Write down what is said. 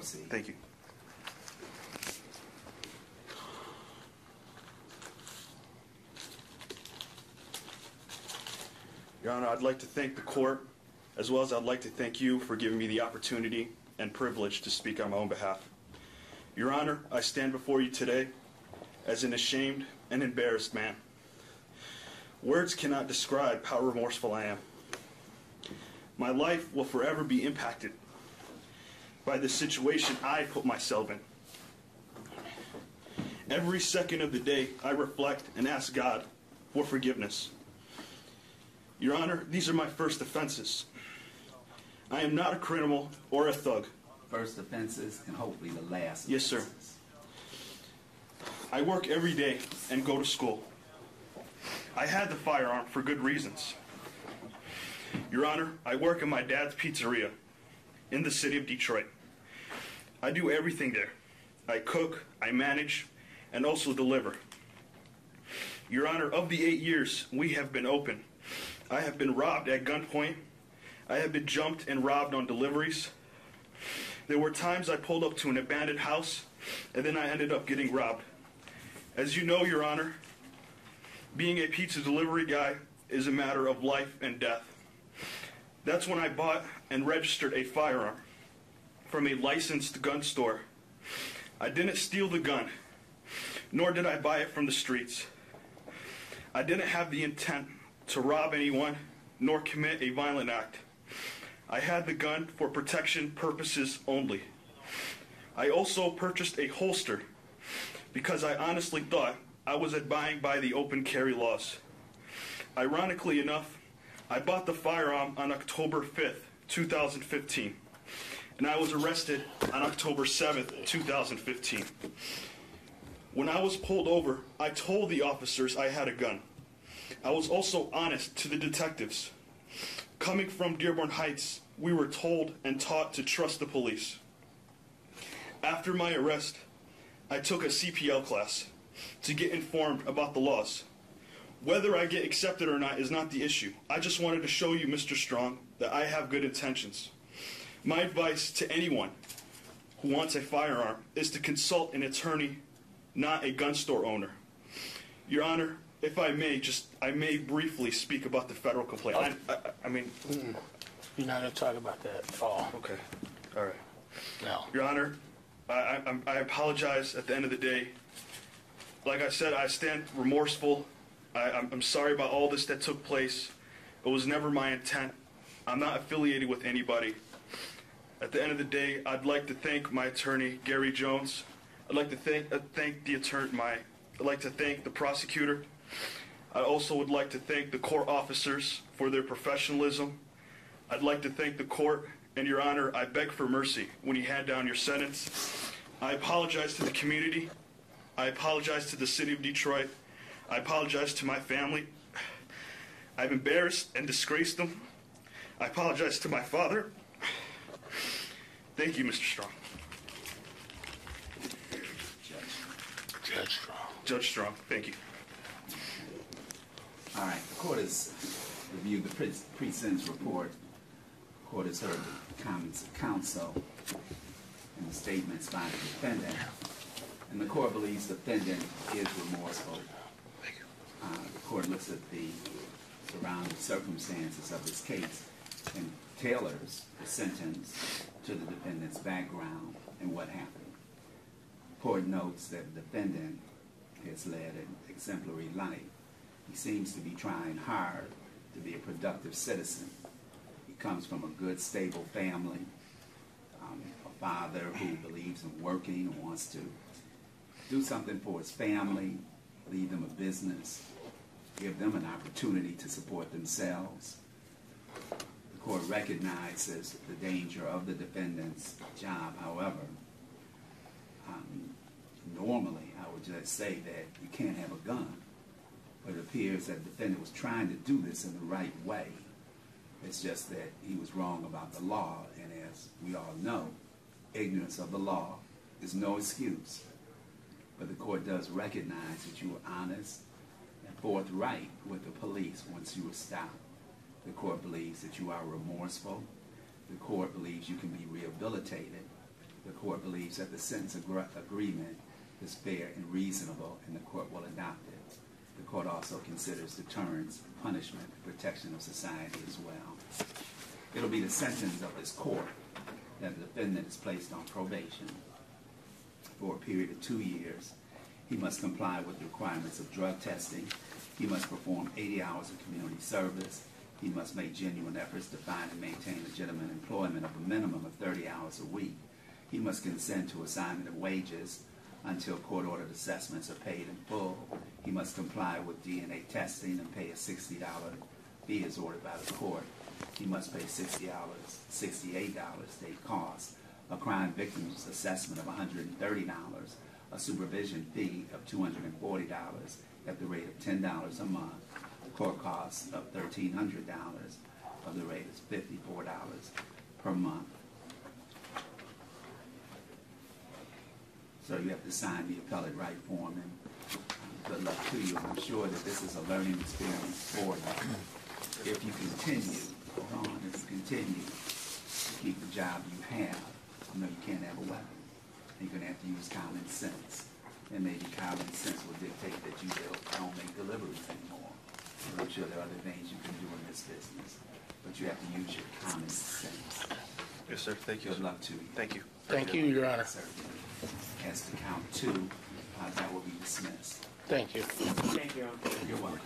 proceed. Thank you. Your Honor, I'd like to thank the court, as well as I'd like to thank you for giving me the opportunity and privilege to speak on my own behalf. Your Honor, I stand before you today as an ashamed and embarrassed man. Words cannot describe how remorseful I am. My life will forever be impacted by the situation I put myself in. Every second of the day, I reflect and ask God for forgiveness. Your Honor, these are my first offenses. I am not a criminal or a thug. First offenses and hopefully the last offenses. Yes, sir. I work every day and go to school. I had the firearm for good reasons. Your Honor, I work in my dad's pizzeria in the city of Detroit. I do everything there. I cook, I manage, and also deliver. Your Honor, of the 8 years we have been open, I have been robbed at gunpoint. I have been jumped and robbed on deliveries. There were times I pulled up to an abandoned house, and then I ended up getting robbed. As you know, Your Honor, being a pizza delivery guy is a matter of life and death. That's when I bought and registered a firearm from a licensed gun store. I didn't steal the gun, nor did I buy it from the streets. I didn't have the intent to rob anyone, nor commit a violent act. I had the gun for protection purposes only. I also purchased a holster because I honestly thought I was abiding by the open carry laws. Ironically enough, I bought the firearm on October 5th, 2015, and I was arrested on October 7th, 2015. When I was pulled over, I told the officers I had a gun. I was also honest to the detectives. Coming from Dearborn Heights, we were told and taught to trust the police. After my arrest, I took a CPL class to get informed about the laws. Whether I get accepted or not is not the issue. I just wanted to show you, Mr. Strong, that I have good intentions. My advice to anyone who wants a firearm is to consult an attorney, not a gun store owner. Your Honor, if I may briefly speak about the federal complaint. I mean... You're not going to talk about that at all. Okay. All right. No. Your Honor, I apologize at the end of the day. Like I said, I stand remorseful. I'm sorry about all this that took place. It was never my intent. I'm not affiliated with anybody. At the end of the day, I'd like to thank my attorney, Gary Jones. I'd like to thank the attorney. I'd like to thank the prosecutor. I also would like to thank the court officers for their professionalism. I'd like to thank the court, and Your Honor, I beg for mercy when you hand down your sentence. I apologize to the community. I apologize to the city of Detroit. I apologize to my family. I've embarrassed and disgraced them. I apologize to my father. Thank you, Mr. Strong. Judge Strong. Judge Strong, thank you. All right, the court has reviewed the pre-sentence report. The court has heard the comments of counsel and the statements by the defendant. And the court believes the defendant is remorseful. The court looks at the surrounding circumstances of this case and tailors the sentence to the defendant's background and what happened. The court notes that the defendant has led an exemplary life. He seems to be trying hard to be a productive citizen. He comes from a good, stable family, a father who believes in working and wants to do something for his family, lead them a business, give them an opportunity to support themselves. The court recognizes the danger of the defendant's job. However, normally I would just say that you can't have a gun, but it appears that the defendant was trying to do this in the right way. It's just that he was wrong about the law, and as we all know, ignorance of the law is no excuse. But the court does recognize that you were honest and forthright with the police once you were stopped. The court believes that you are remorseful. The court believes you can be rehabilitated. The court believes that the sentence agreement is fair and reasonable, and the court will adopt it. The court also considers deterrence, punishment, and protection of society as well. It'll be the sentence of this court that the defendant is placed on probation for a period of 2 years. He must comply with the requirements of drug testing. He must perform 80 hours of community service. He must make genuine efforts to find and maintain legitimate employment of a minimum of 30 hours a week. He must consent to assignment of wages until court-ordered assessments are paid in full. He must comply with DNA testing and pay a $60 fee as ordered by the court. He must pay $68 state costs, a crime victim's assessment of $130, a supervision fee of $240 at the rate of $10 a month, court costs of $1,300 of the rate is $54 per month. So you have to sign the appellate right form, and good luck to you. I'm sure that this is a learning experience for you. If you continue, hold on, if you continue to keep the job you have, you know you can't have a weapon. You're going to have to use common sense. And maybe common sense will dictate that you don't make deliveries anymore. I'm sure there are other things you can do in this business, but you have to use your common sense. Yes, sir. Thank you. Good luck to you. Thank you. Thank you, Your Honor. Sir. As to count 2, that will be dismissed. Thank you. Thank you. You're welcome.